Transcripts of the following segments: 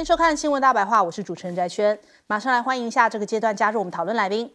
迎收看《新闻大白话》，我是主持人翟轩，马上来欢迎一下这个阶段加入我们讨论来宾，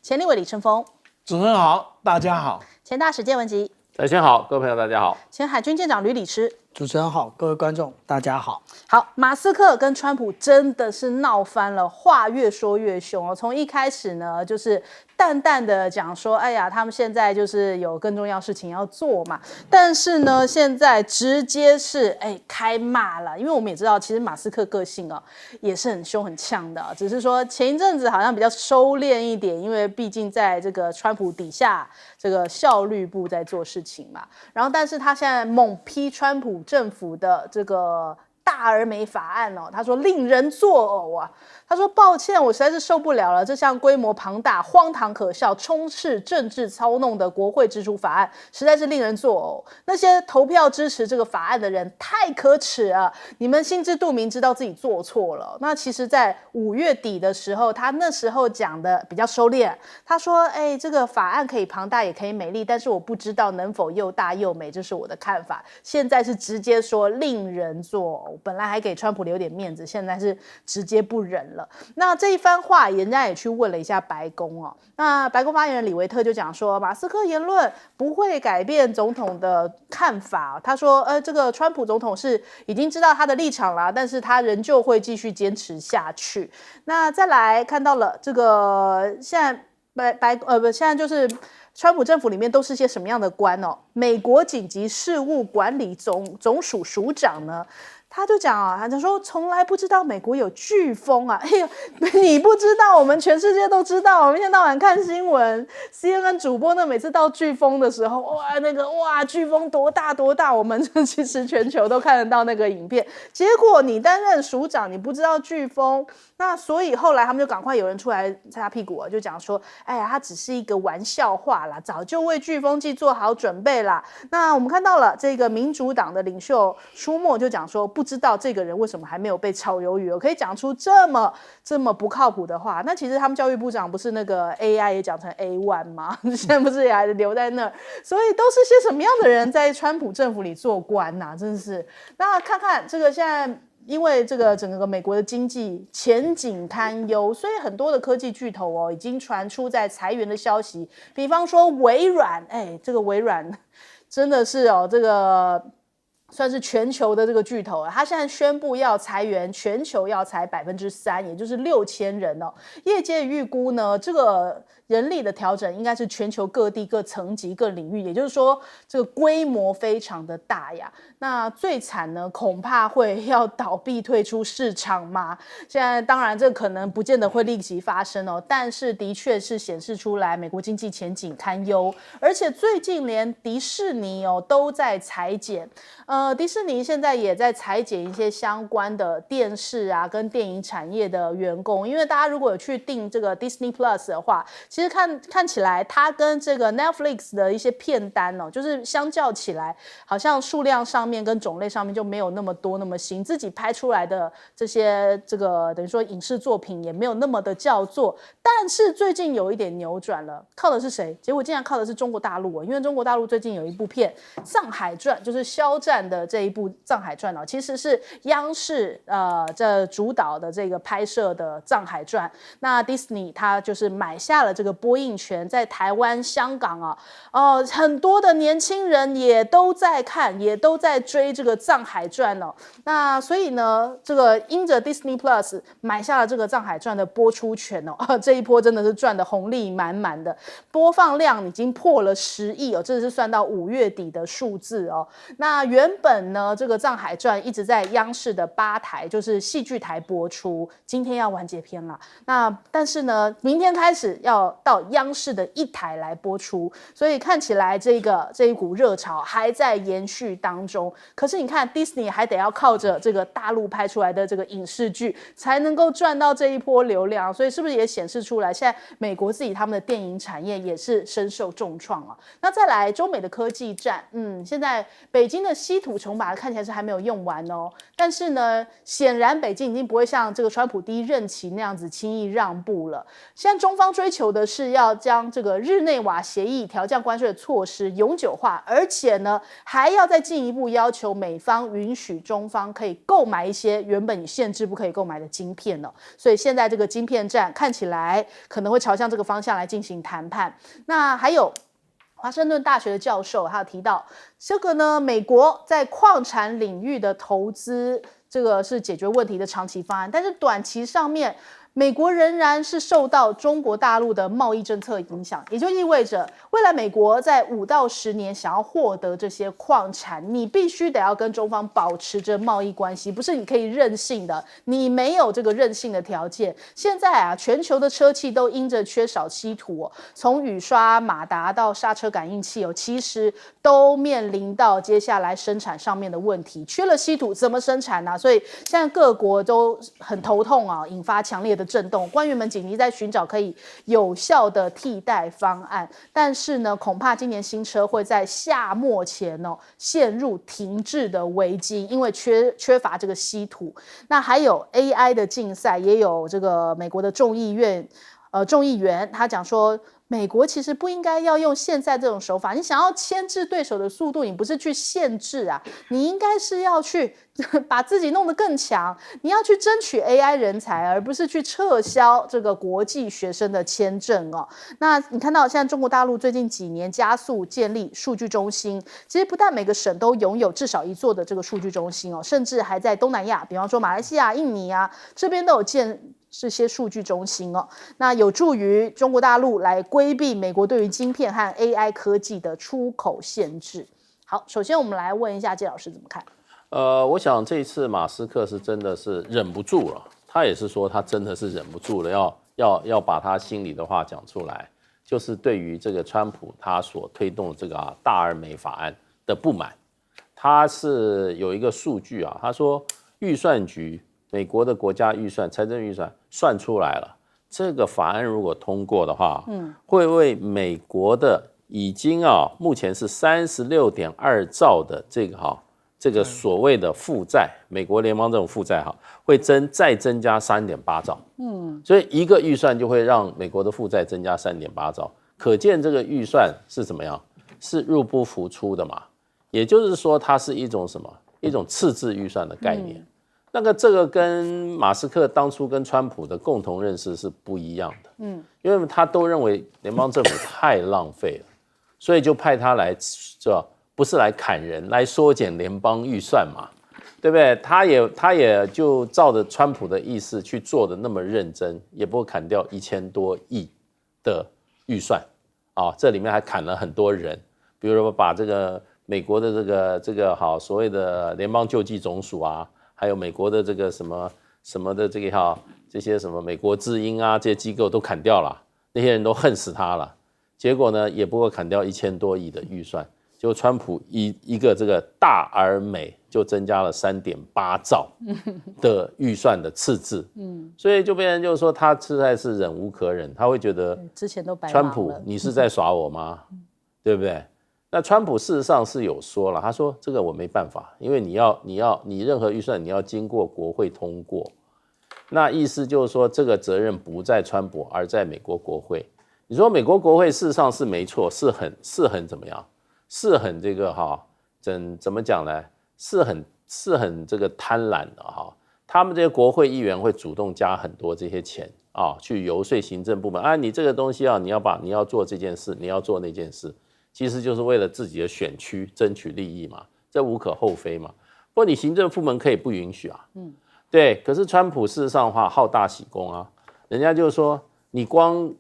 前立委李承峰，主持人好，大家好，前大使谢文吉，翟轩好，各位朋友大家好，前海军舰长吕礼师。主持人好，各位观众大家好。好，马斯克跟川普真的是闹翻了，话越说越凶哦。从一开始呢，就是淡淡的讲说，哎呀，他们现在就是有更重要事情要做嘛。但是呢，现在直接是开骂了，因为我们也知道，其实马斯克个性哦也是很凶很呛的，只是说前一阵子好像比较收敛一点，因为毕竟在这个川普底下，这个效率部在做事情嘛。然后，但是他现在猛批川普政府的这个大而美法案哦，他说令人作呕啊。他说抱歉，我实在是受不了了，这项规模庞大、荒唐可笑、充斥政治操弄的国会支出法案，实在是令人作呕。那些投票支持这个法案的人太可耻了，你们心知肚明，知道自己做错了。那其实，在5月底的时候，他那时候讲的比较收敛，他说：“这个法案可以庞大，也可以美丽，但是我不知道能否又大又美，这是我的看法。”现在是直接说令人作呕，本来还给川普留点面子，现在是直接不忍了。那这一番话，人家也去问了一下白宫哦。那白宫发言人李维特就讲说，马斯克言论不会改变总统的看法。他说，这个川普总统是已经知道他的立场了，但是他仍旧会继续坚持下去。那再来看到了这个现在现在就是川普政府里面都是些什么样的官哦？美国紧急事务管理总署署长呢？他就讲啊，他说从来不知道美国有飓风啊！哎呦，你不知道，我们全世界都知道。我们一天到晚看新闻 ，CNN 主播呢，每次到飓风的时候，哇，飓风多大多大，我们其实全球都看得到那个影片。结果你担任署长，你不知道飓风，那所以后来他们就赶快有人出来擦屁股啊，就讲说，哎呀，他只是一个玩笑话啦，早就为飓风季做好准备啦。那我们看到了这个民主党的领袖舒默就讲说，不知道这个人为什么还没有被炒鱿鱼，可以讲出这么不靠谱的话。那其实他们教育部长不是那个 AI 也讲成 A1 吗？现在不是也还留在那儿？所以都是些什么样的人在川普政府里做官啊？真是。那看看这个现在。因为这个整个美国的经济前景堪忧，所以很多的科技巨头哦，已经传出在裁员的消息。比方说微软，这个微软真的是哦，这个算是全球的这个巨头，他现在宣布要裁员，全球要裁3%，也就是6000人哦。业界预估呢，这个人力的调整应该是全球各地各层级各领域，也就是说这个规模非常的大呀。那最惨呢，恐怕会要倒闭退出市场嘛。现在当然这可能不见得会立即发生哦，但是的确是显示出来美国经济前景堪忧，而且最近连迪士尼哦都在裁减。迪士尼现在也在裁减一些相关的电视啊跟电影产业的员工，因为大家如果有去订这个 Disney Plus 的话，其实看起来它跟这个 Netflix 的一些片单哦，就是相较起来，好像数量上面跟种类上面就没有那么多那么新，自己拍出来的这个等于说影视作品也没有那么的叫座。但是最近有一点扭转了，靠的是谁？结果竟然靠的是中国大陆哦，因为中国大陆最近有一部片《藏海传》，就是肖战的这一部《藏海传》哦，其实是央视这主导的这个拍摄的《藏海传》。那 Disney 它就是买下了这个播映权，在台湾、香港啊，很多的年轻人也都在看，也都在追这个《藏海传》哦。那所以呢，这个因着 Disney Plus 买下了这个《藏海传》的播出权哦，这一波真的是赚的红利满满的，播放量已经破了10亿哦，这是算到5月底的数字哦。那原本呢，这个《藏海传》一直在央视的8台，就是戏剧台播出，今天要完结篇了。那但是呢，明天开始要到央视的1台来播出，所以看起来这一股热潮还在延续当中。可是你看 Disney 还得要靠着这个大陆拍出来的这个影视剧才能够赚到这一波流量，所以是不是也显示出来现在美国自己他们的电影产业也是深受重创啊？那再来中美的科技战，现在北京的稀土重把看起来是还没有用完哦，但是呢，显然北京已经不会像这个川普第一任期那样子轻易让步了。现在中方追求的的是要将这个日内瓦协议调降关税的措施永久化，而且呢还要再进一步要求美方允许中方可以购买一些原本限制不可以购买的晶片了。所以现在这个晶片战看起来可能会朝向这个方向来进行谈判。那还有华盛顿大学的教授还有提到，这个呢，美国在矿产领域的投资，这个是解决问题的长期方案，但是短期上面，美国仍然是受到中国大陆的贸易政策影响，也就意味着未来美国在5到10年想要获得这些矿产，你必须得要跟中方保持着贸易关系，不是你可以任性的，你没有这个任性的条件。现在啊，全球的车企都因着缺少稀土从雨刷、马达到刹车感应器其实都面临到接下来生产上面的问题，缺了稀土怎么生产呢？所以现在各国都很头痛引发强烈的震动，官员们紧急在寻找可以有效的替代方案，但是呢，恐怕今年新车会在夏末前陷入停滞的危机，因为缺乏这个稀土。那还有 AI 的竞赛，也有这个美国的众议员他讲说，美国其实不应该要用现在这种手法，你想要牵制对手的速度，你不是去限制啊，你应该是要去把自己弄得更强，你要去争取 AI 人才，而不是去撤销这个国际学生的签证那你看到现在中国大陆最近几年加速建立数据中心，其实不但每个省都拥有至少1座的这个数据中心甚至还在东南亚，比方说马来西亚、印尼这边都有建这些数据中心那有助于中国大陆来规避美国对于晶片和 AI 科技的出口限制。好，首先我们来问一下季老师怎么看？我想这一次马斯克是真的是忍不住了，他也是说他真的是忍不住了，要把他心里的话讲出来，就是对于这个川普他所推动的这个大而美法案的不满。他是有一个数据他说预算局美国的国家预算财政预算算出来了，这个法案如果通过的话，会为美国的已经目前是36.2兆的这个所谓的负债，美国联邦这种负债会再增加3.8兆，所以一个预算就会让美国的负债增加3.8兆，可见这个预算是怎么样？是入不敷出的嘛？也就是说，它是一种什么？一种赤字预算的概念。这个跟马斯克当初跟川普的共同认识是不一样的，因为他都认为联邦政府太浪费了，所以就派他来，不是来砍人，来缩减联邦预算嘛，对不对？他也就照着川普的意思去做的那么认真，也不会砍掉1000多亿的预算这里面还砍了很多人，比如说把这个美国的这个所谓的联邦救济总署还有美国的这个什么的这些什么美国之音这些机构都砍掉了，那些人都恨死他了。结果呢，也不会砍掉1000多亿的预算，结果川普一个这个大而美就增加了3.8兆的预算的赤字，所以就变成就是说他实在是忍无可忍，他会觉得之前都白忙了，川普你是在耍我吗？对不对？那川普事实上是有说了，他说这个我没办法，因为你任何预算你要经过国会通过，那意思就是说这个责任不在川普，而在美国国会。你说美国国会事实上是没错，是很怎么样？是很这个怎么讲呢？是很这个贪婪的他们这些国会议员会主动加很多这些钱去游说行政部门你这个东西你要做这件事，你要做那件事。其实就是为了自己的选区争取利益嘛，这无可厚非嘛。不过你行政部门可以不允许对。可是川普事实上的话好大喜功人家就是说你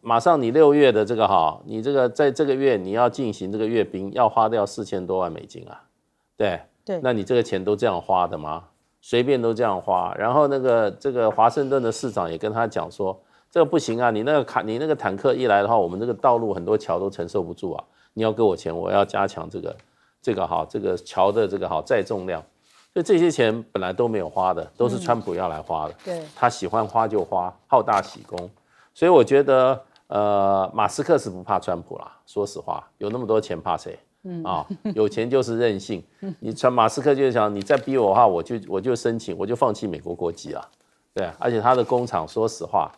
马上你6月的这个你这个在这个月你要进行这个阅兵，要花掉4000多万美金对，那你这个钱都这样花的吗？随便都这样花。然后这个华盛顿的市长也跟他讲说，这个不行你那个坦克一来的话，我们这个道路很多桥都承受不住你要给我钱，我要加强这个桥的这个载重量，所以这些钱本来都没有花的，都是川普要来花的。对，他喜欢花就花，好大喜功。所以我觉得马斯克是不怕川普啦，说实话，有那么多钱怕谁？有钱就是任性。马斯克就想，你再逼我的话，我就申请，我就放弃美国国籍了。对，而且他的工厂，说实话，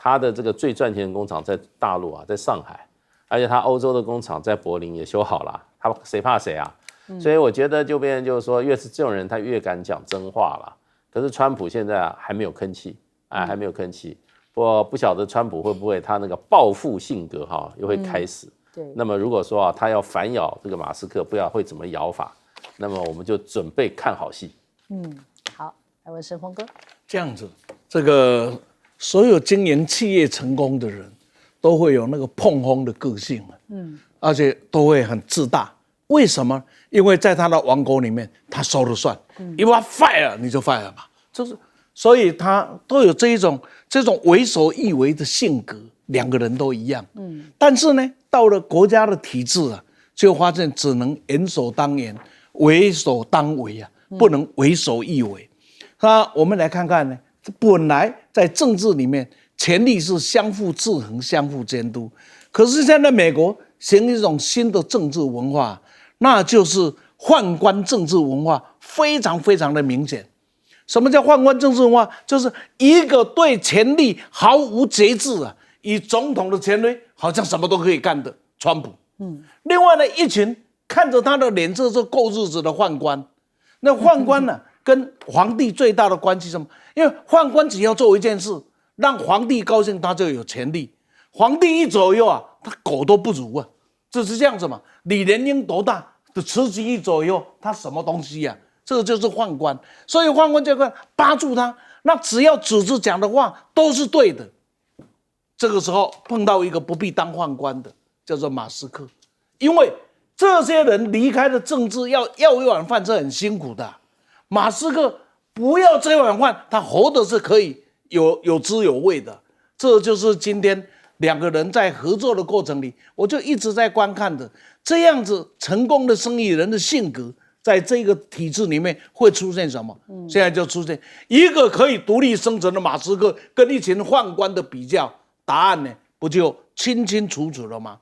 他的这个最赚钱的工厂在大陆啊，在上海，而且他欧洲的工厂在柏林也修好了，他谁怕谁啊？所以我觉得就变成就是说，越是这种人，他越敢讲真话了。可是川普现在啊还没有吭气，还没有吭气。我不晓得川普会不会他那个报复性格又会开始。对。那么如果说他要反咬这个马斯克，不知道会怎么咬法，那么我们就准备看好戏。好，来问申峰哥。这样子，这个所有经营企业成功的人，都会有那个碰风的个性，而且都会很自大。为什么？因为在他的王国里面，他说了算。你把他 fire 你就 fire 嘛，就是所以他都有这种为所欲为的性格，两个人都一样。但是呢，到了国家的体制啊，就发现只能严守当严，为所当为啊，不能为所欲为。那我们来看看呢，本来在政治里面，权力是相互制衡、相互监督，可是现在美国形成一种新的政治文化，那就是宦官政治文化，非常非常的明显。什么叫宦官政治文化？就是一个对权力毫无节制啊，以总统的权威好像什么都可以干的川普。另外呢，一群看着他的脸色就过日子的宦官，那宦官呢，跟皇帝最大的关系是什么？因为宦官只要做一件事，让皇帝高兴，他就有权利。皇帝一左右啊，他狗都不如啊，就是这样子嘛。李莲英多大的慈禧一左右，他什么东西啊？这个就是宦官。所以宦官这块扒住他，那只要组织讲的话都是对的。这个时候碰到一个不必当宦官的，叫做马斯克，因为这些人离开了政治，要一碗饭是很辛苦的。马斯克不要这碗饭，他活的是可以有滋有味的。这就是今天两个人在合作的过程里，我就一直在观看的，这样子成功的生意人的性格，在这个体制里面会出现什么？现在就出现一个可以独立生存的马斯克跟一群宦官的比较，答案呢不就清清楚楚了吗？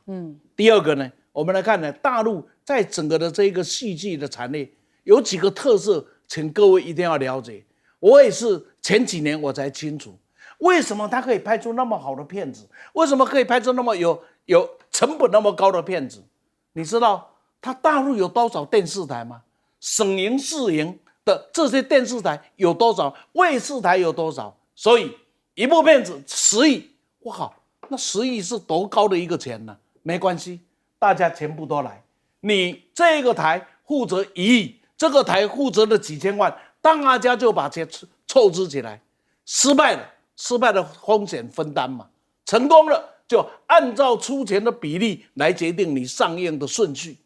第二个呢，我们来看呢，大陆在整个的这个戏剧的产业有几个特色，请各位一定要了解。我也是前几年我才清楚，为什么他可以拍出那么好的片子，为什么可以拍出那么有成本那么高的片子？你知道他大陆有多少电视台吗？省营市营的这些电视台有多少？卫视台有多少？所以一部片子10亿，我靠，那10亿是多高的一个钱呢？没关系，大家全部都来，你这个台负责1亿，这个台负责了几千万，大家就把钱凑资起来。失败的风险分担嘛，成功了就按照出钱的比例来决定你上映的顺序，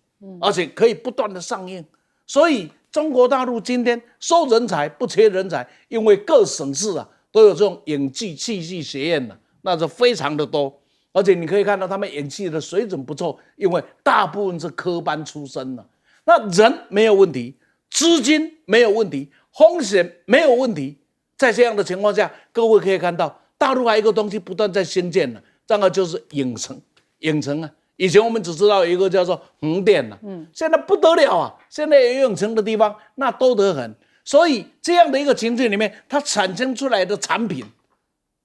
而且可以不断的上映。所以中国大陆今天收人才不缺人才，因为各省市啊都有这种演技戏剧学院的，那是非常的多。而且你可以看到他们演戏的水准不错，因为大部分是科班出身的。那人没有问题，资金没有问题，风险没有问题。在这样的情况下，各位可以看到大陆还有一个东西不断在兴建了，这个就是影城啊。以前我们只知道有一个叫做横店了，现在不得了啊！现在有影城的地方那多得很。所以这样的一个情境里面，它产生出来的产品，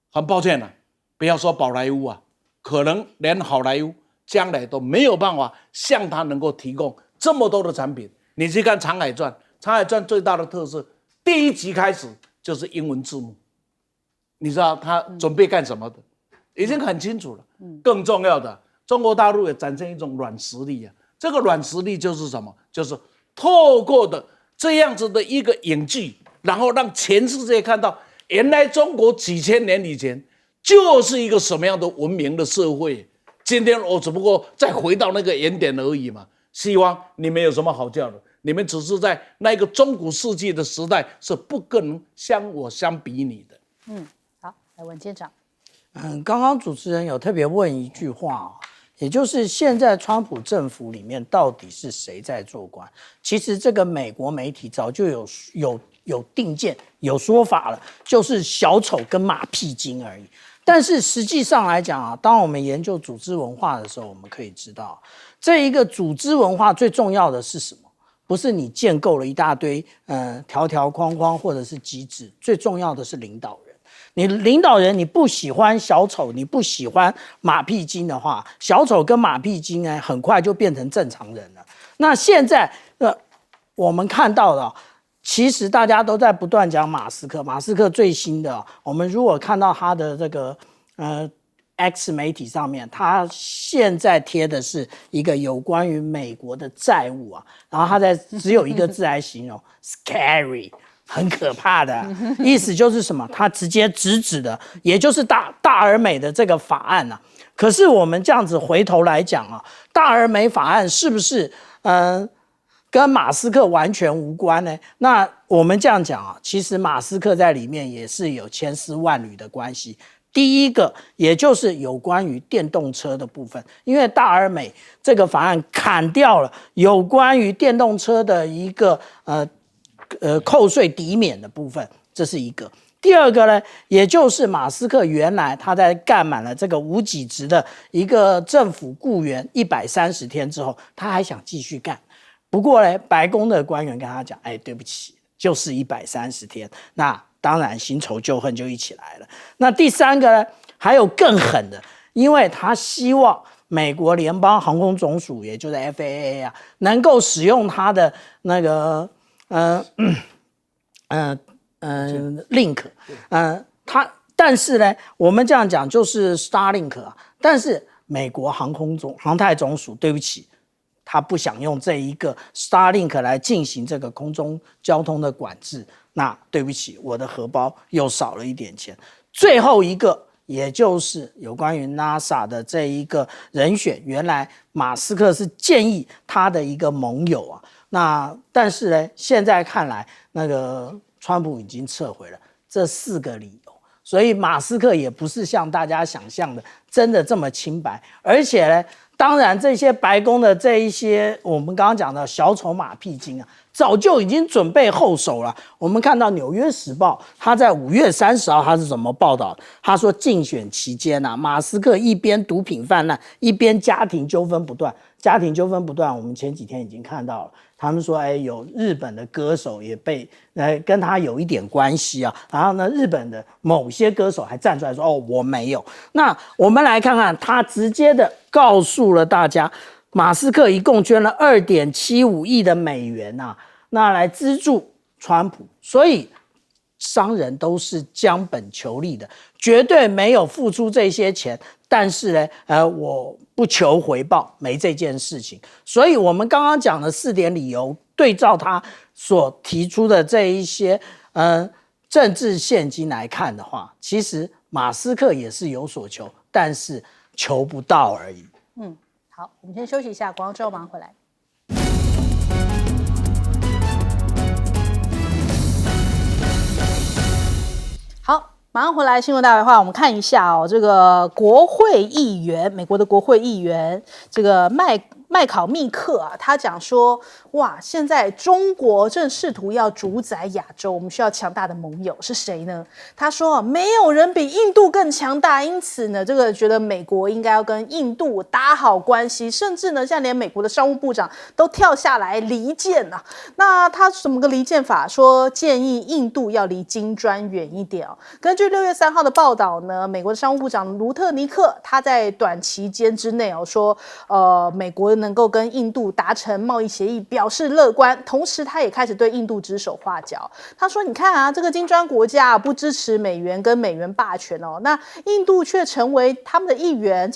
很抱歉啊，不要说宝莱坞啊，可能连好莱坞将来都没有办法向它能够提供这么多的产品。你去看《长海传》，《长海传》最大的特色，第1集开始就是英文字幕，你知道他准备干什么的，已经很清楚了。更重要的，中国大陆也展现一种软实力啊。这个软实力就是什么？就是透过的这样子的一个影剧，然后让全世界看到，原来中国几千年以前就是一个什么样的文明的社会。今天我只不过再回到那个原点而已嘛。希望你们有什么好叫的？你们只是在那个中古世纪的时代是不跟我相比拟的。好，来文监长。刚刚主持人有特别问一句话，也就是现在川普政府里面到底是谁在做官？其实这个美国媒体早就有定见、有说法了，就是小丑跟马屁精而已。但是实际上来讲啊，当我们研究组织文化的时候，我们可以知道，这一个组织文化最重要的是什么？不是你建构了一大堆条条框框或者是机制，最重要的是领导人。你领导人你不喜欢小丑，你不喜欢马屁精的话，小丑跟马屁精呢，很快就变成正常人了。那现在我们看到的，其实大家都在不断讲马斯克，马斯克最新的，我们如果看到他的这个X 媒体上面，他现在贴的是一个有关于美国的债务啊，然后他只有一个字来形容，scary， 很可怕的，意思就是什么？他直接直指的，也就是大而美的这个法案啊。可是我们这样子回头来讲啊，大而美法案是不是跟马斯克完全无关呢？那我们这样讲啊，其实马斯克在里面也是有千丝万缕的关系。第一个，也就是有关于电动车的部分，因为大而美这个法案砍掉了有关于电动车的一个扣税抵免的部分，这是一个。第二个呢，也就是马斯克原来他在干满了这个无给职的一个政府雇员130天之后，他还想继续干。不过呢，白宫的官员跟他讲，对不起，就是130天。那当然新仇旧恨就一起来了。那第三个呢，还有更狠的，因为他希望美国联邦航空总署，也就是 FAA 啊，能够使用他的那个Link， 但是呢，我们这样讲就是 Starlink 啊，但是美国航太总署，对不起，他不想用这一个 Starlink 来进行这个空中交通的管制，那对不起，我的荷包又少了一点钱。最后一个，也就是有关于 NASA 的这一个人选，原来马斯克是建议他的一个盟友啊，那但是呢，现在看来那个川普已经撤回了这4个理由，所以马斯克也不是像大家想象的真的这么清白，而且呢，当然这些白宫的这一些我们刚刚讲的小丑马屁精啊，早就已经准备后手了。我们看到《纽约时报》他在5月30号他是怎么报道的？他说竞选期间啊，马斯克一边毒品泛滥，一边家庭纠纷不断。家庭纠纷不断，我们前几天已经看到了。他们说，有日本的歌手也被跟他有一点关系啊。然后呢，日本的某些歌手还站出来说，我没有。那我们来看看，他直接的告诉了大家，马斯克一共捐了2.75亿的美元啊，那来资助川普。所以商人都是将本求利的，绝对没有付出这些钱。但是呢，我不求回报，没这件事情。所以我们刚刚讲的4点理由，对照他所提出的这一些政治现金来看的话，其实马斯克也是有所求，但是求不到而已。好，我们先休息一下，广告之后马上回来。好，马上回来新闻大白话，我们看一下这个国会议员，美国的国会议员，这个麦考密克啊，他讲说，哇，现在中国正试图要主宰亚洲，我们需要强大的盟友，是谁呢？他说，没有人比印度更强大，因此呢，这个觉得美国应该要跟印度打好关系，甚至呢，现在连美国的商务部长都跳下来离间啊。那他怎么个离间法？说建议印度要离金砖远一点哦。根据6月3号的报道呢，美国的商务部长卢特尼克他在短期间之内说，美国能够跟印度达成贸易协议表示乐观，同时他也开始对印度指手画脚。他说，你看啊，这个金砖国家不支持美元跟美元霸权哦，那印度却成为他们的一员，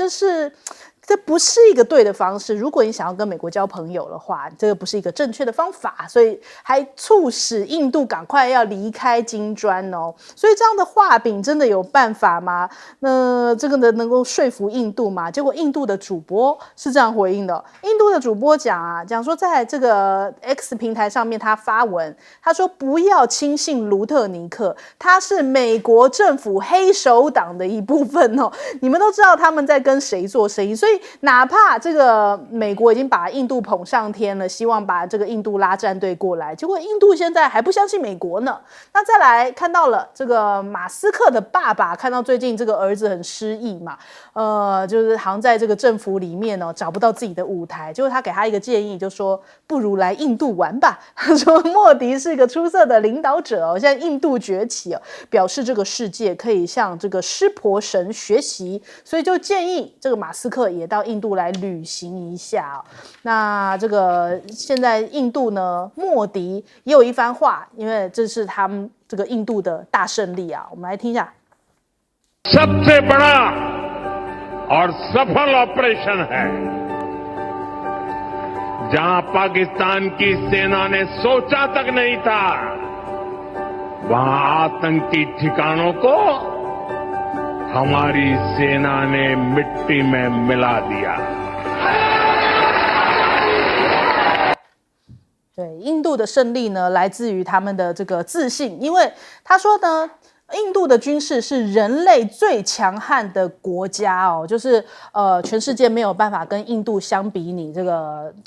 这不是一个对的方式。如果你想要跟美国交朋友的话，这个不是一个正确的方法，所以还促使印度赶快要离开金砖哦。所以这样的画饼真的有办法吗？那这个能够说服印度吗？结果印度的主播是这样回应的。印度的主播讲说，在这个 X 平台上面他发文，他说不要轻信卢特尼克，他是美国政府黑手党的一部分哦。你们都知道他们在跟谁做生意，所以以哪怕这个美国已经把印度捧上天了，希望把这个印度拉战队过来，结果印度现在还不相信美国呢。那再来看到了这个马斯克的爸爸，看到最近这个儿子很失意嘛，就是好像在这个政府里面哦找不到自己的舞台，结果他给他一个建议，就说不如来印度玩吧。他说莫迪是一个出色的领导者哦，现在印度崛起哦，表示这个世界可以向这个湿婆神学习，所以就建议这个马斯克也到印度来旅行一下哦。那这个现在印度呢，莫迪也有一番话，因为这是他们这个印度的大胜利啊，我们来听一下。सबसे बड़ा और सफल ऑपरेशन है जहां पाकिस्तान की सेना ने सोचा तक नहीं था वहां आतंकी ठिकानों को हमारी सेना ने मिट्टी में मिला दिया。对，印度的胜利呢，来自于他们的这个自信，因为他说呢，印度的军事是人类最强悍的国家哦，就是全世界没有办法跟印度相比拟这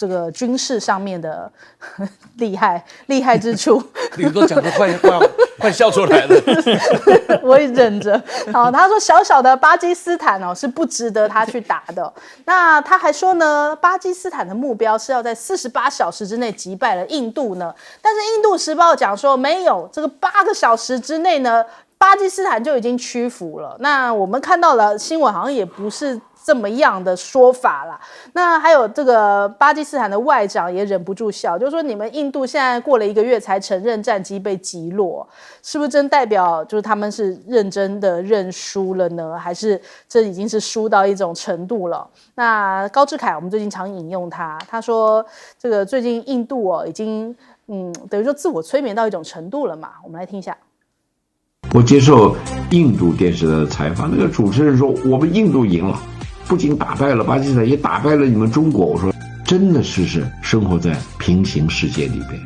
个军事上面的厉害之处。你都讲得快笑出来了。我也忍着。好，他说小小的巴基斯坦哦是不值得他去打的。那他还说呢，巴基斯坦的目标是要在48小时之内击败了印度呢。但是印度时报讲说没有，这个8个小时之内呢，巴基斯坦就已经屈服了。那我们看到了新闻好像也不是这么样的说法啦。那还有这个巴基斯坦的外长也忍不住笑，就说你们印度现在过了1个月才承认战机被击落，是不是真代表就是他们是认真的认输了呢？还是这已经是输到一种程度了？那高志凯我们最近常引用他说这个最近印度已经等于说自我催眠到一种程度了嘛。我们来听一下。我接受印度电视台的采访，那个主持人说我们印度赢了，不仅打败了巴基斯坦，也打败了你们中国。我说真的是生活在平行世界里边，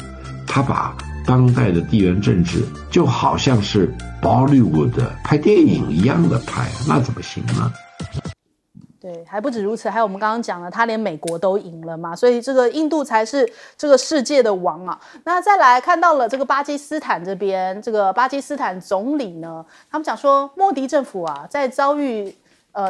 他把当代的地缘政治就好像是宝莱坞的拍电影一样的拍，那怎么行呢？对，还不止如此，还有我们刚刚讲了，他连美国都赢了嘛，所以这个印度才是这个世界的王啊。那再来看到了这个巴基斯坦这边，这个巴基斯坦总理呢，他们讲说莫迪政府啊，在遭遇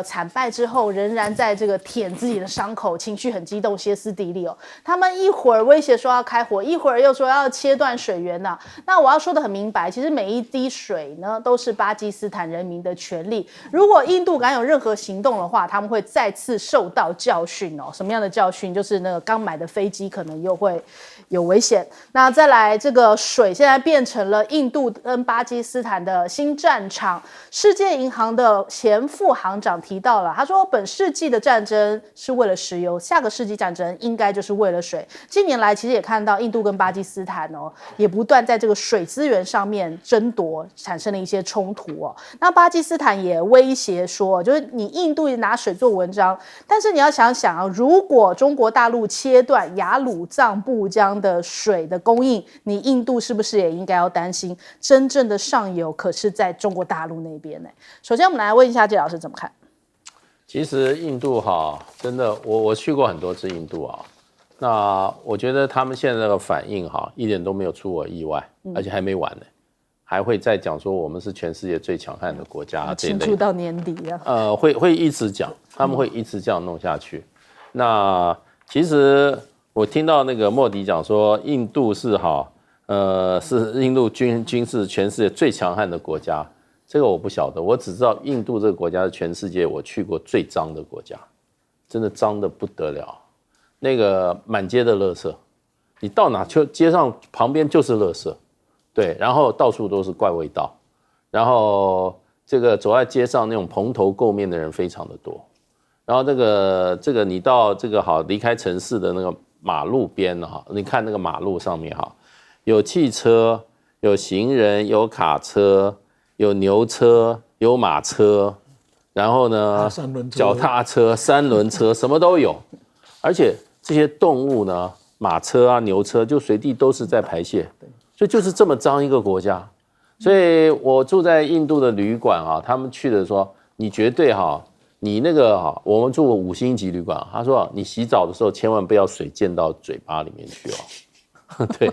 惨败之后，仍然在这个舔自己的伤口，情绪很激动，歇斯底里哦。他们一会儿威胁说要开火，一会儿又说要切断水源呐。那我要说的很明白，其实每一滴水呢，都是巴基斯坦人民的权利。如果印度敢有任何行动的话，他们会再次受到教训哦。什么样的教训？就是那个刚买的飞机可能又会有危险。那再来，这个水现在变成了印度跟巴基斯坦的新战场。世界银行的前副行长提到了，他说本世纪的战争是为了石油，下个世纪战争应该就是为了水。近年来其实也看到印度跟巴基斯坦也不断在这个水资源上面争夺，产生了一些冲突哦。那巴基斯坦也威胁说，就是你印度拿水做文章，但是你要想想啊，如果中国大陆切断雅鲁藏布江的水的供应，你印度是不是也应该要担心？真正的上游可是在中国大陆那边呢。首先我们来问一下谢老师怎么看？其实印度真的，我去过很多次印度啊，那我觉得他们现在这个反应一点都没有出我意外，而且还没完呢，还会再讲说我们是全世界最强悍的国家，庆祝到年底了。会一直讲，他们会一直这样弄下去。那其实我听到那个莫迪讲说，印度是印度军事全世界最强悍的国家。这个我不晓得，我只知道印度这个国家是全世界我去过最脏的国家，真的脏得不得了。那个满街的垃圾，你到哪就街上旁边就是垃圾，对，然后到处都是怪味道，然后这个走在街上那种蓬头垢面的人非常的多，然后这个你到这个离开城市的那个马路边你看那个马路上面有汽车，有行人，有卡车。有牛车，有马车，然后呢，脚踏车、三轮车，什么都有。而且这些动物呢，马车啊、牛车，就随地都是在排泄，所以就是这么脏一个国家。所以我住在印度的旅馆他们去的说，你绝对你那个我们住5星级旅馆，他说你洗澡的时候千万不要水溅到嘴巴里面去哦。对，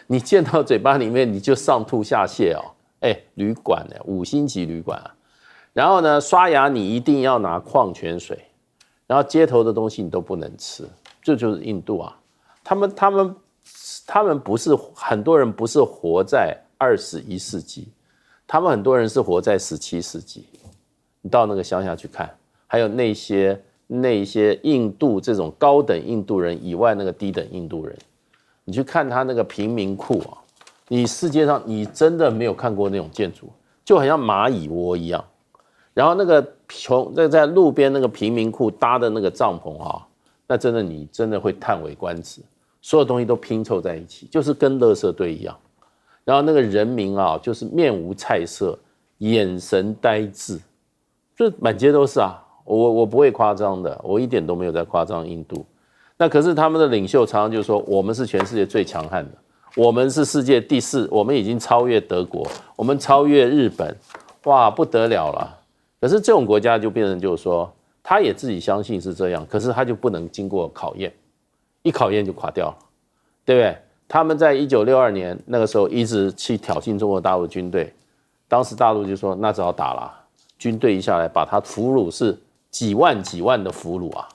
你溅到嘴巴里面你就上吐下泻哦。旅馆呢，5星级旅馆啊。然后呢，刷牙你一定要拿矿泉水，然后街头的东西你都不能吃，这就是印度啊。他们不是很多人不是活在21世纪，他们很多人是活在17世纪。你到那个乡下去看，还有那些印度这种高等印度人以外那个低等印度人，你去看他那个贫民窟啊，你世界上你真的没有看过那种建筑，就好像蚂蚁窝一样。然后那个在路边那个贫民窟搭的那个帐篷啊，那真的你真的会叹为观止，所有东西都拼凑在一起，就是跟垃圾堆一样。然后那个人民啊，就是面无菜色，眼神呆滞，就满街都是啊。我不会夸张的，我一点都没有在夸张印度。那可是他们的领袖常常就说，我们是全世界最强悍的，我们是世界第4，我们已经超越德国，我们超越日本，哇，不得了了。可是这种国家就变成就是说，他也自己相信是这样，可是他就不能经过考验，一考验就垮掉了，对不对？他们在1962年那个时候一直去挑衅中国大陆军队，当时大陆就说那只好打了，军队一下来把他俘虏是几万的俘虏啊，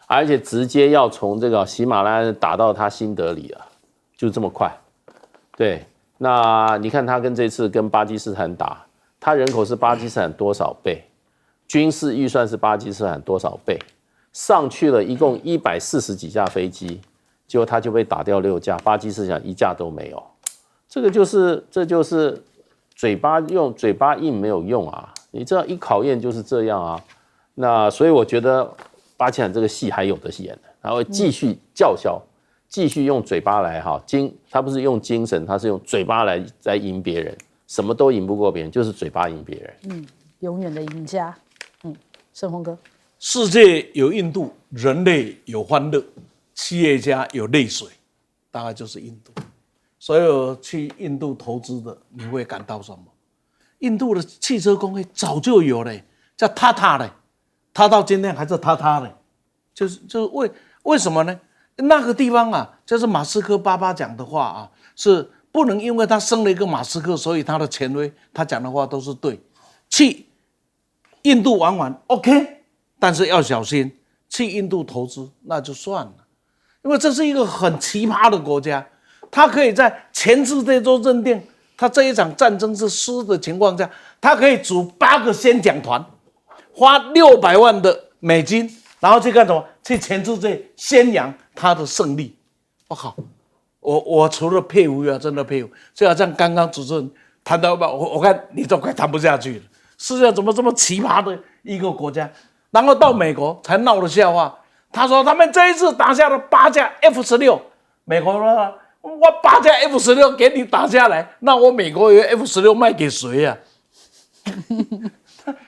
而且直接要从这个喜马拉雅打到他新德里啊，就这么快。对，那你看他跟这次跟巴基斯坦打。他人口是巴基斯坦多少倍？军事预算是巴基斯坦多少倍？上去了一共140几架飞机，结果他就被打掉6架，巴基斯坦1架都没有。这就是嘴巴硬没有用啊！你这样一考验就是这样啊。那所以我觉得巴基斯坦这个戏还有的演的，他会继续叫嚣，继续用嘴巴来他不是用精神，他是用嘴巴来赢别人。什么都赢不过别人，就是嘴巴赢别人。永远的赢家。盛峰哥，世界有印度，人类有欢乐，企业家有泪水，大概就是印度。所有去印度投资的，你会感到什么？印度的汽车工业早就有了，叫塔塔嘞，他到今天还是塔塔嘞，就是为什么呢？那个地方啊，就是马斯克爸爸讲的话啊，是。不能因为他生了一个马斯克，所以他的权威，他讲的话都是对。去印度玩 OK， 但是要小心。去印度投资那就算了，因为这是一个很奇葩的国家，他可以在全世界都认定他这一场战争是输的情况下，他可以组8个宣讲团，花600万的美金，然后去干什么？去全世界宣扬他的胜利。我靠！我除了佩服以外，真的佩服。就好像刚刚主持人谈到我看你都快谈不下去了。世界上怎么这么奇葩的一个国家？然后到美国才闹的笑话。他说他们这一次打下了8架 F-16，美国说我8架 F-16给你打下来，那我美国有 F-16卖给谁呀？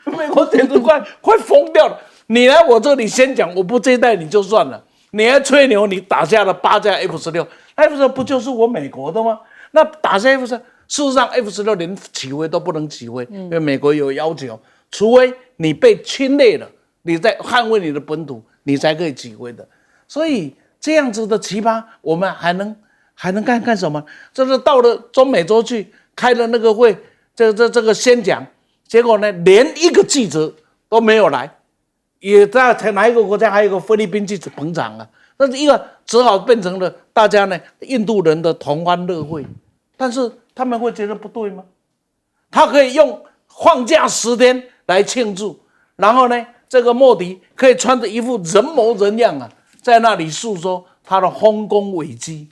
美国简直快疯掉了。你来我这里先讲，我不接待你就算了，你还吹牛你打下了8架 F-16。F-16不就是我美国的吗？那打下 F-16，事实上 F-16连起飞都不能起飞，因为美国有要求，除非你被侵略了，你在捍卫你的本土，你才可以起飞的。所以这样子的奇葩，我们还能干什么？就是到了中美洲去开了那个会，这个宣讲，结果呢，连一个记者都没有来，也在哪一个国家还有一个菲律宾记者捧场啊。那是一个只好变成了大家呢印度人的同欢乐会，但是他们会觉得不对吗？他可以用放假10天来庆祝，然后呢，这个莫迪可以穿着一副人模人样啊，在那里诉说他的丰功伟绩。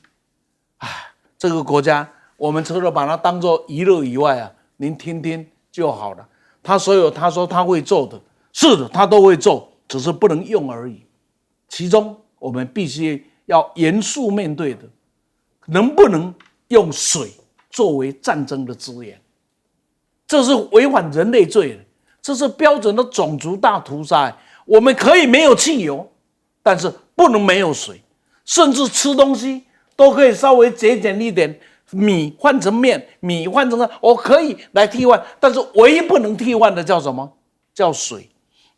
这个国家我们除了把它当作娱乐以外啊，您听听就好了。他所有他说他会做的，是的，他都会做，只是不能用而已。其中我们必须要严肃面对的，能不能用水作为战争的资源？这是违反人类罪的，这是标准的种族大屠杀。我们可以没有汽油，但是不能没有水，甚至吃东西都可以稍微节俭一点，米换成面，米换成我可以来替换，但是唯一不能替换的叫什么？叫水。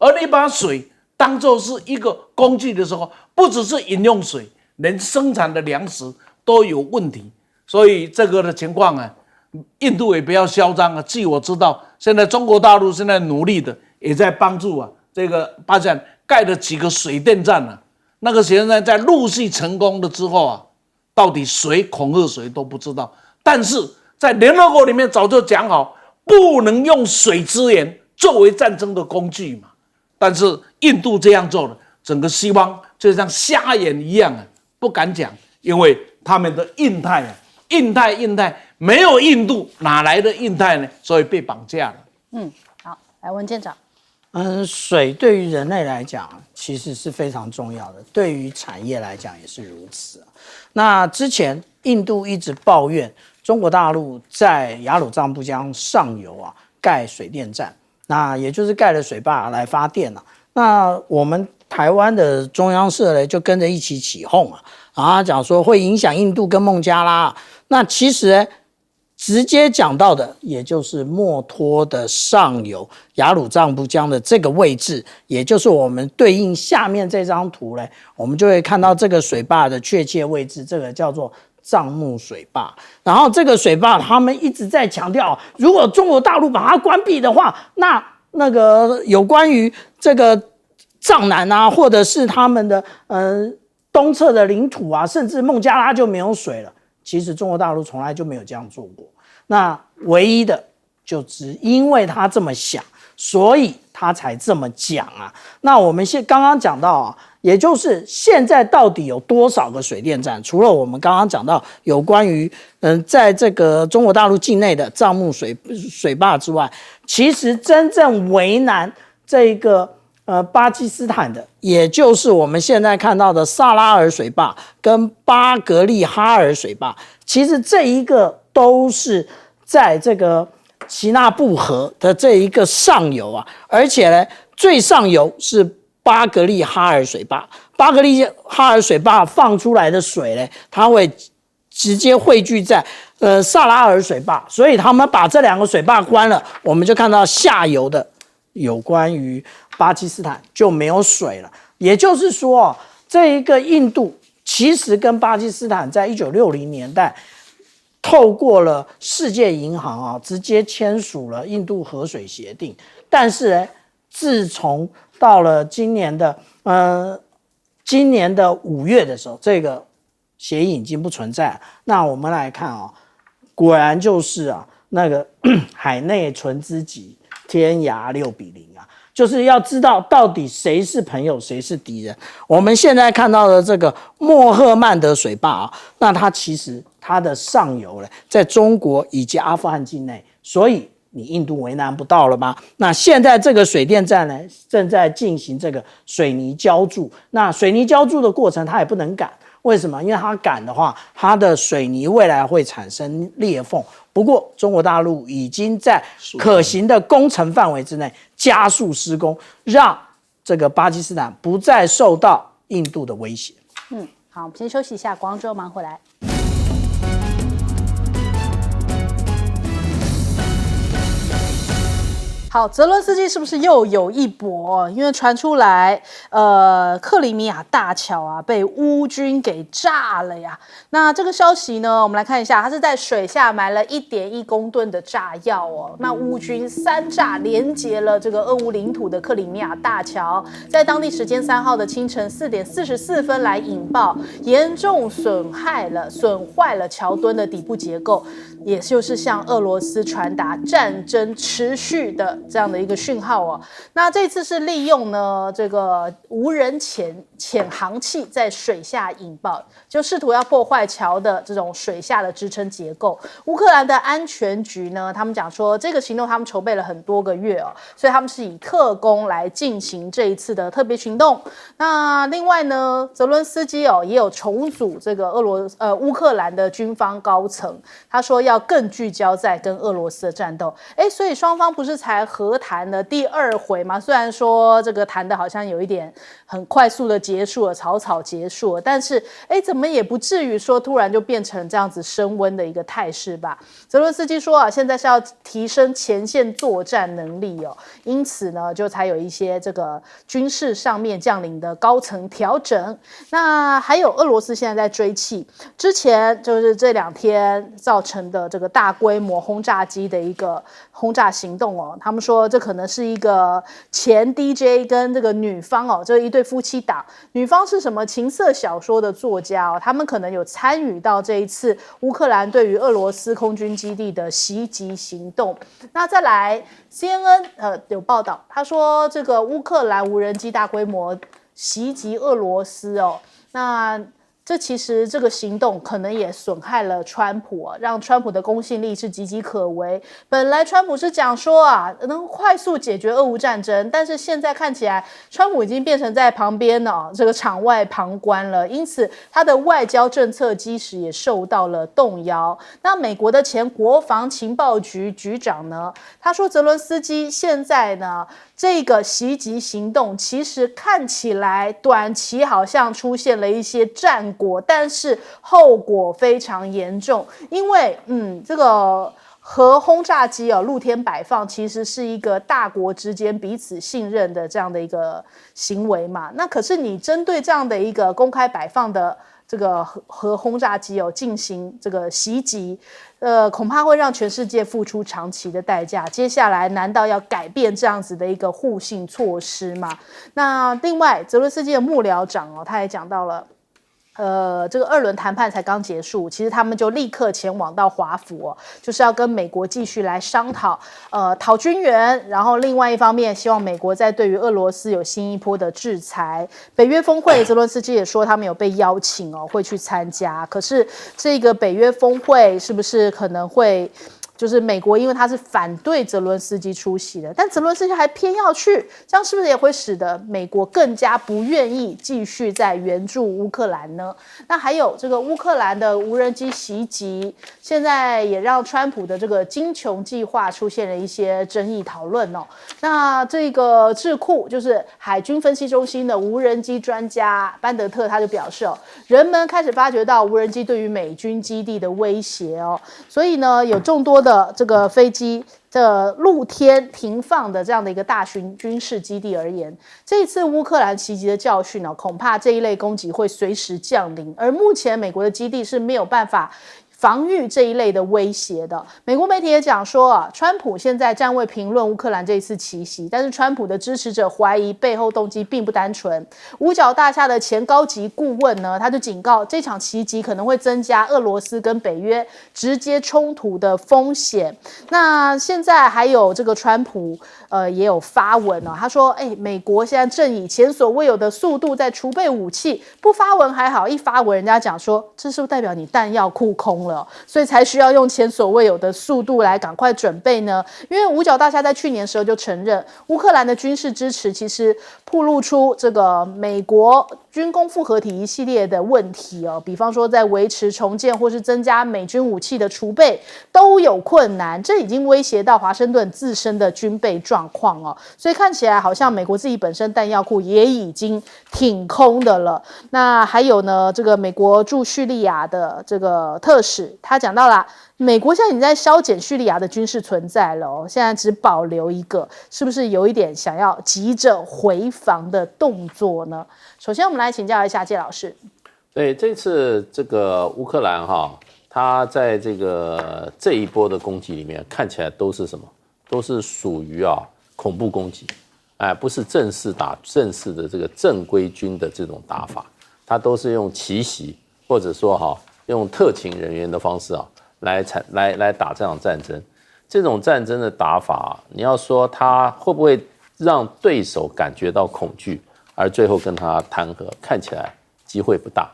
而你把水当作是一个工具的时候，不只是饮用水，连生产的粮食都有问题。所以这个的情况啊，印度也不要嚣张啊。据我知道，现在中国大陆现在努力的也在帮助啊，这个巴基斯坦盖了几个水电站啊，那个水电站在陆续成功了之后啊，到底谁恐吓谁都不知道。但是在联合国里面早就讲好，不能用水资源作为战争的工具嘛。但是印度这样做了，整个西方就像瞎眼一样啊，不敢讲，因为他们的印太啊，印太没有印度哪来的印太呢？所以被绑架了。好，来文件长。水对于人类来讲其实是非常重要的，对于产业来讲也是如此。那之前印度一直抱怨中国大陆在雅鲁藏布江上游啊盖水电站，那也就是盖了水坝来发电啊。那我们台湾的中央社呢就跟着一起起哄啊，然后讲说会影响印度跟孟加拉。那其实呢直接讲到的，也就是墨脱的上游雅鲁藏布江的这个位置，也就是我们对应下面这张图嘞，我们就会看到这个水坝的确切位置，这个叫做藏木水坝。然后这个水坝他们一直在强调，如果中国大陆把它关闭的话，那个有关于这个藏南啊，或者是他们的东侧的领土啊，甚至孟加拉就没有水了。其实中国大陆从来就没有这样做过，那唯一的就只因为他这么想，所以他才这么讲啊。那我们刚刚讲到啊，也就是现在到底有多少个水电站？除了我们刚刚讲到有关于在这个中国大陆境内的藏木水坝之外，其实真正为难这个巴基斯坦的，也就是我们现在看到的萨拉尔水坝跟巴格利哈尔水坝，其实这一个都是在这个齐纳布河的这一个上游啊，而且呢，最上游是巴格利哈尔水坝，巴格利哈尔水坝放出来的水呢，它会直接汇聚在萨拉尔水坝，所以他们把这两个水坝关了，我们就看到下游的有关于巴基斯坦就没有水了。也就是说，这一个印度其实跟巴基斯坦在1960年代透过了世界银行啊，直接签署了印度河水协定。但是呢，自从到了今年的5月的时候，这个协议已经不存在。那我们来看啊，果然就是啊，那个海内存知己，天涯6比0啊，就是要知道到底谁是朋友，谁是敌人。我们现在看到的这个莫赫曼德水坝啊，那它其实它的上游呢，在中国以及阿富汗境内，所以你印度为难不到了吧？那现在这个水电站呢，正在进行这个水泥浇筑。那水泥浇筑的过程，它也不能赶。为什么？因为它赶的话，它的水泥未来会产生裂缝。不过，中国大陆已经在可行的工程范围之内加速施工，让这个巴基斯坦不再受到印度的威胁。好，我们先休息一下，广州马上回来。好，泽伦斯基是不是又有一搏？因为传出来，克里米亚大桥啊被乌军给炸了呀。那这个消息呢，我们来看一下，它是在水下埋了1.1公吨的炸药哦。那乌军3炸连接了这个俄乌领土的克里米亚大桥，在当地时间3号的清晨4点44分来引爆，严重损坏了桥墩的底部结构，也就是向俄罗斯传达战争持续的这样的一个讯号哦。那这次是利用呢这个无人潜航器在水下引爆，就试图要破坏桥的这种水下的支撑结构。乌克兰的安全局呢，他们讲说这个行动他们筹备了很多个月哦，所以他们是以特工来进行这一次的特别行动。那另外呢，泽伦斯基也有重组这个乌克兰的军方高层，他说要更聚焦在跟俄罗斯的战斗。所以双方不是才和谈的第2回嘛，虽然说这个谈的好像有一点很快速的结束了，草草结束了，但是怎么也不至于说突然就变成这样子升温的一个态势吧。泽伦斯基说啊，现在是要提升前线作战能力哦，因此呢，就才有一些这个军事上面将领的高层调整。那还有俄罗斯现在在追气，之前就是这2天造成的这个大规模轰炸机的一个轰炸行动哦，他们说这可能是一个前 DJ 跟这个女方哦，这一对夫妻档，女方是什么情色小说的作家哦，他们可能有参与到这一次乌克兰对于俄罗斯空军基地的袭击行动。那再来 CNN 有报道，他说这个乌克兰无人机大规模袭击俄罗斯哦，那这其实这个行动可能也损害了川普啊，让川普的公信力是岌岌可危。本来川普是讲说啊，能快速解决俄乌战争，但是现在看起来川普已经变成在旁边这个场外旁观了，因此他的外交政策基石也受到了动摇。那美国的前国防情报局局长呢，他说泽伦斯基现在呢，这个袭击行动其实看起来短期好像出现了一些战果，但是后果非常严重，因为这个核轰炸机露天摆放其实是一个大国之间彼此信任的这样的一个行为嘛。那可是你针对这样的一个公开摆放的这个核轰炸机进行这个袭击，恐怕会让全世界付出长期的代价。接下来难道要改变这样子的一个互信措施吗？那另外，泽伦斯基的幕僚长他也讲到了。这个2轮谈判才刚结束，其实他们就立刻前往到华府就是要跟美国继续来商讨，讨军援，然后另外一方面希望美国在对于俄罗斯有新一波的制裁。北约峰会，泽伦斯基也说他们有被邀请会去参加，可是这个北约峰会是不是可能会？就是美国，因为他是反对泽伦斯基出席的，但泽伦斯基还偏要去，这样是不是也会使得美国更加不愿意继续在援助乌克兰呢？那还有这个乌克兰的无人机袭击，现在也让川普的这个金琼计划出现了一些争议讨论哦。那这个智库就是海军分析中心的无人机专家班德特他就表示人们开始发觉到无人机对于美军基地的威胁所以呢有众多的这个飞机的露天停放的这样的一个大型军事基地而言，这一次乌克兰袭击的教训恐怕这一类攻击会随时降临，而目前美国的基地是没有办法防御这一类的威胁的。美国媒体也讲说川普现在暂未评论乌克兰这一次奇袭，但是川普的支持者怀疑背后动机并不单纯。五角大厦的前高级顾问呢，他就警告这场袭击可能会增加俄罗斯跟北约直接冲突的风险。那现在还有这个川普也有发文他说美国现在正以前所未有的速度在储备武器，不发文还好，一发文人家讲说这是不是代表你弹药库空了，所以才需要用前所未有的速度来赶快准备呢？因为五角大厦在去年的时候就承认，乌克兰的军事支持其实暴露出这个美国军工复合体一系列的问题比方说在维持重建或是增加美军武器的储备都有困难，这已经威胁到华盛顿自身的军备状况所以看起来好像美国自己本身弹药库也已经挺空的了。那还有呢，这个美国驻叙利亚的这个特使他讲到了，美国现在已经在削减叙利亚的军事存在了现在只保留一个，是不是有一点想要急着回防的动作呢？首先我们来请教一下介老师。对，这次这个乌克兰他在这一波的攻击里面看起来都是什么？都是属于恐怖攻击，不是正式的这个正规军的这种打法，他都是用奇袭或者说用特勤人员的方式来打这场战争。这种战争的打法，你要说他会不会让对手感觉到恐惧，而最后跟他谈和，看起来机会不大。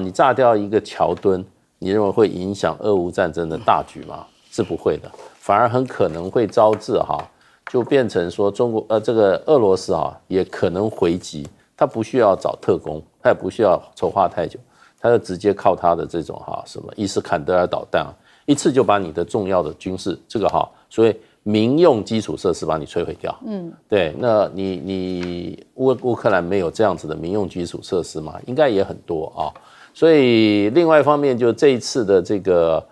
你炸掉一个桥墩，你认为会影响俄乌战争的大局吗？是不会的，反而很可能会招致就变成说这个俄罗斯也可能回击，他不需要找特工，他也不需要筹划太久，他就直接靠他的这种什么伊斯坎德尔导弹一次就把你的重要的军事这个所谓民用基础设施把你摧毁掉。对，那你乌克兰没有这样子的民用基础设施吗？应该也很多啊。所以另外一方面，就这一次的这个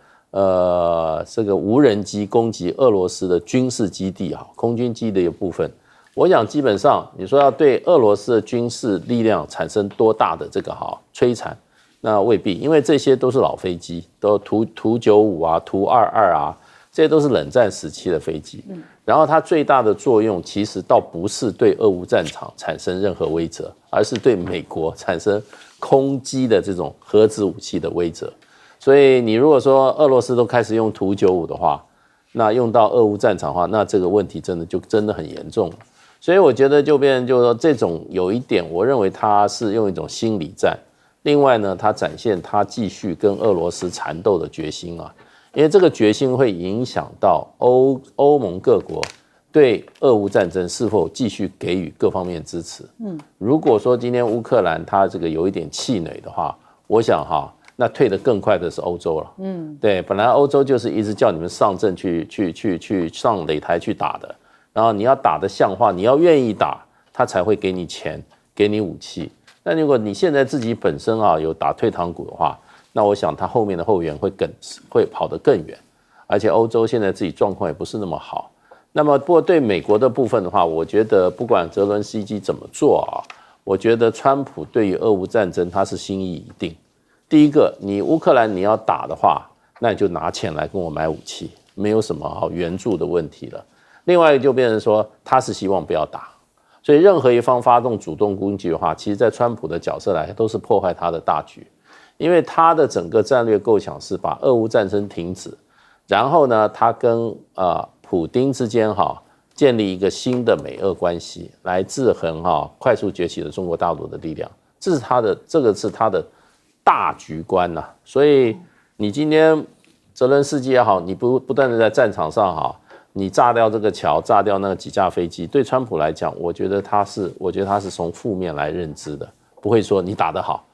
无人机攻击俄罗斯的军事基地啊，空军基地的一部分，我想基本上你说要对俄罗斯的军事力量产生多大的这个摧残，那未必，因为这些都是老飞机，都图95啊、图22啊，这些都是冷战时期的飞机。然后它最大的作用其实倒不是对俄乌战场产生任何威慑，而是对美国产生空机的这种核子武器的威慑。所以你如果说俄罗斯都开始用图95的话，那用到俄乌战场的话，那这个问题真的很严重了。所以我觉得就变成就是说这种有一点，我认为他是用一种心理战。另外呢，他展现他继续跟俄罗斯缠斗的决心啊，因为这个决心会影响到欧盟各国对俄乌战争是否继续给予各方面支持。如果说今天乌克兰他这个有一点气馁的话，我想那退得更快的是欧洲了。对，本来欧洲就是一直叫你们上阵去上擂台去打的，然后你要打得像话，你要愿意打，他才会给你钱，给你武器。但如果你现在自己本身有打退堂鼓的话，那我想他后面的后援会跑得更远，而且欧洲现在自己状况也不是那么好。那么不过对美国的部分的话，我觉得不管泽伦斯基怎么做我觉得川普对于俄乌战争他是心意已定。第一个，你乌克兰你要打的话，那你就拿钱来跟我买武器，没有什么援助的问题了。另外一个就变成说他是希望不要打，所以任何一方发动主动攻击的话，其实在川普的角色来都是破坏他的大局，因为他的整个战略构想是把俄乌战争停止，然后呢，他跟普丁之间建立一个新的美俄关系，来制衡快速崛起的中国大陆的力量，这个是他的大局观呐。所以你今天泽伦斯基也好，你不断的在战场上你炸掉这个桥，炸掉那几架飞机，对川普来讲，我觉得他是从负面来认知的，不会说你打得好，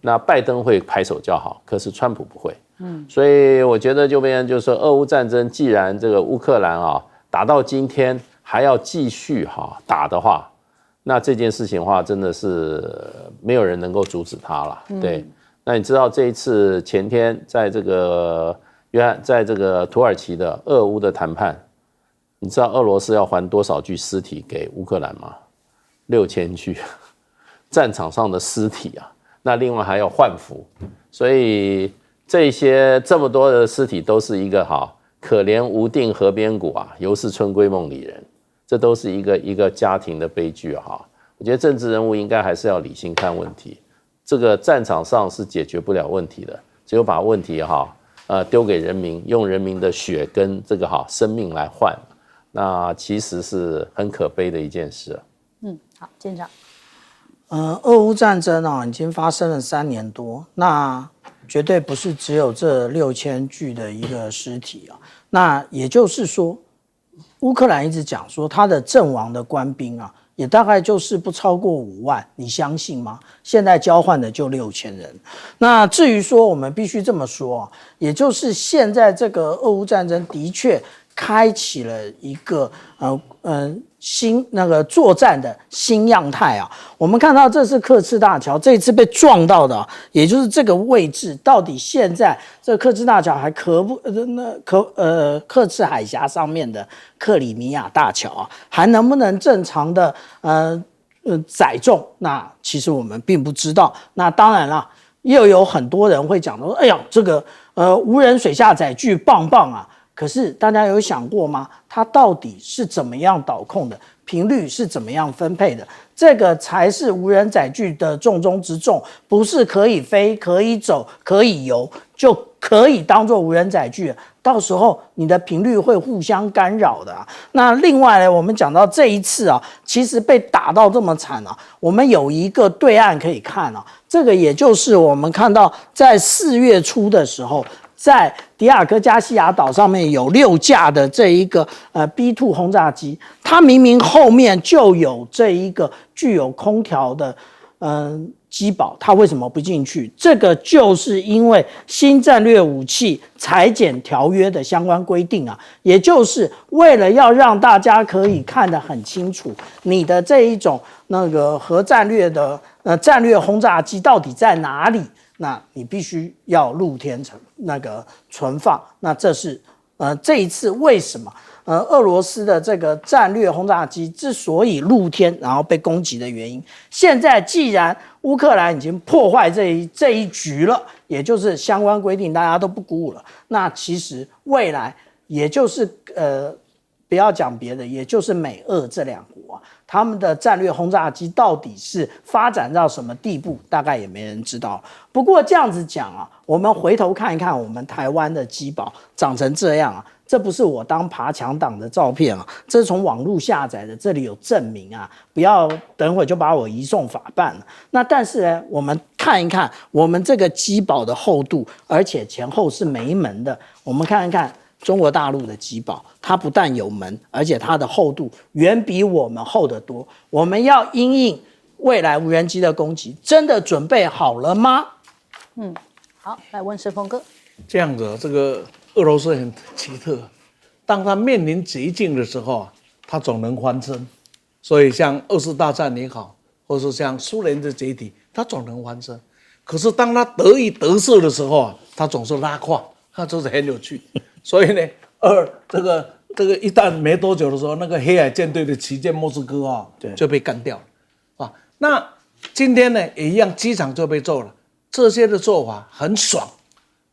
那拜登会拍手叫好，可是川普不会，所以我觉得就变成就是说，俄乌战争既然这个乌克兰打到今天还要继续打的话，那这件事情的话，真的是没有人能够阻止他了，对。那你知道这一次前天在这个土耳其的俄乌的谈判，你知道俄罗斯要还多少具尸体给乌克兰吗？6000具战场上的尸体那另外还要换俘，所以这么多的尸体都是一个可怜无定河边骨犹是春闺梦里人，这都是一个家庭的悲剧我觉得政治人物应该还是要理性看问题，这个战场上是解决不了问题的，只有把问题丢给人民，用人民的血跟这个生命来换，那其实是很可悲的一件事。好，舰长。俄乌战争已经发生了3年多，那绝对不是只有这6000具的一个尸体那也就是说，乌克兰一直讲说他的阵亡的官兵也大概就是不超过5万，你相信吗？现在交换的就6000人。那至于说我们必须这么说也就是现在这个俄乌战争的确开启了一个新作战的新样态我们看到这是刻赤大桥，这一次被撞到的也就是这个位置，到底现在这刻赤大桥还刻赤海峡上面的克里米亚大桥还能不能正常的载重？那其实我们并不知道。那当然了，又有很多人会讲说，哎呀，这个无人水下载具棒棒可是大家有想过吗？它到底是怎么样导控的？频率是怎么样分配的？这个才是无人载具的重中之重，不是可以飞、可以走、可以游就可以当做无人载具。到时候你的频率会互相干扰的那另外呢，我们讲到这一次其实被打到这么惨我们有一个对岸可以看这个也就是我们看到在4月初的时候，在迪亚科加西亚岛上面有6架的这一个B2 轰炸机，它明明后面就有这一个具有空调的机保它为什么不进去？这个就是因为新战略武器裁减条约的相关规定啊，也就是为了要让大家可以看得很清楚，你的这一种那个核战略的战略轰炸机到底在哪里？那你必须要露天存放。那这是这一次为什么？俄罗斯的这个战略轰炸机之所以露天然后被攻击的原因，现在既然乌克兰已经破坏这一局了，也就是相关规定大家都不顾了，那其实未来也就是不要讲别的，也就是美俄这两国他们的战略轰炸机到底是发展到什么地步，大概也没人知道。不过这样子讲我们回头看一看我们台湾的机保长成这样这不是我当爬墙党的照片这是从网络下载的，这里有证明不要等会就把我移送法办了。那但是呢，我们看一看我们这个机保的厚度，而且前后是没门的。我们看一看中国大陆的机保，它不但有门，而且它的厚度远比我们厚得多。我们要因应未来无人机的攻击，真的准备好了吗？好，来问申峰哥。这样子，这个俄罗斯很奇特，当他面临绝境的时候他总能翻身。所以像二次大战也好，或是像苏联的解体，他总能翻身。可是当他得意得瑟的时候他总是拉胯，他就是很有趣。所以呢，这个一旦没多久的时候，那个黑海舰队的旗舰莫斯科就被干掉了那今天呢也一样，机场就被揍了。这些的做法很爽，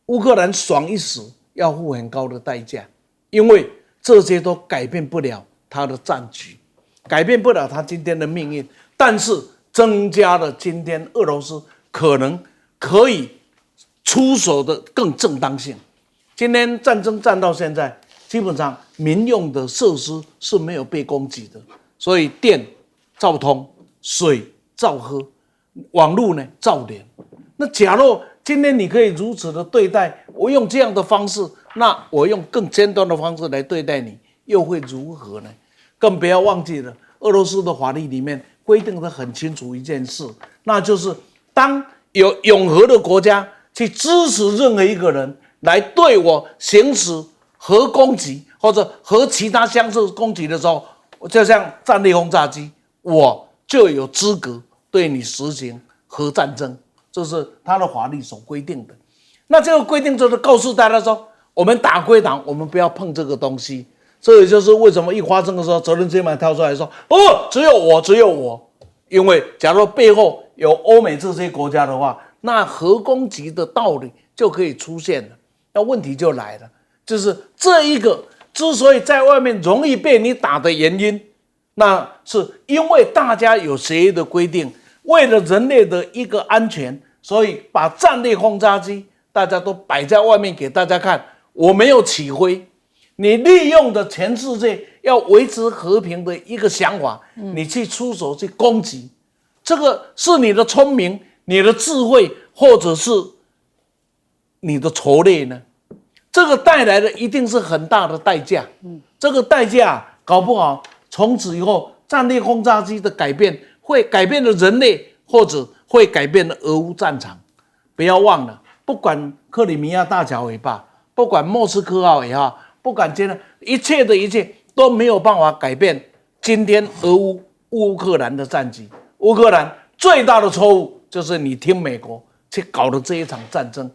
乌克兰爽一时，要付很高的代价，因为这些都改变不了他的战局，改变不了他今天的命运，但是增加了今天俄罗斯可能可以出手的更正当性。今天战争战到现在，基本上民用的设施是没有被攻击的，所以电照通，水照喝，网络呢照连。那假若今天你可以如此的对待我，用这样的方式，那我用更尖端的方式来对待你，又会如何呢？更不要忘记了，俄罗斯的法律里面规定得很清楚一件事，那就是当有永和的国家去支持任何一个人来对我行使核攻击或者和其他相似攻击的时候，就像战略轰炸机，我就有资格对你实行核战争。这是他的法律所规定的。那这个规定就是告诉大家说，我们打归打，我们不要碰这个东西。这也就是为什么一发生的时候，泽连斯基跳出来说：“只有我，只有我。”因为假如背后有欧美这些国家的话，那核攻击的道理就可以出现了。那问题就来了，就是这一个之所以在外面容易被你打的原因，那是因为大家有协议的规定。为了人类的一个安全，所以把战略轰炸机大家都摆在外面给大家看，我没有起飞。你利用的全世界要维持和平的一个想法，你去出手去攻击，这个是你的聪明、你的智慧，或者是你的拙劣呢？这个带来的一定是很大的代价。这个代价搞不好从此以后战略轰炸机的改变会改变了人类，或者会改变了俄乌战场。不要忘了，不管克里米亚大桥也罢，不管莫斯科号也好，不管今天一切的一切都没有办法改变今天乌克兰的战局。乌克兰最大的错误就是你听美国去搞的这一场战争，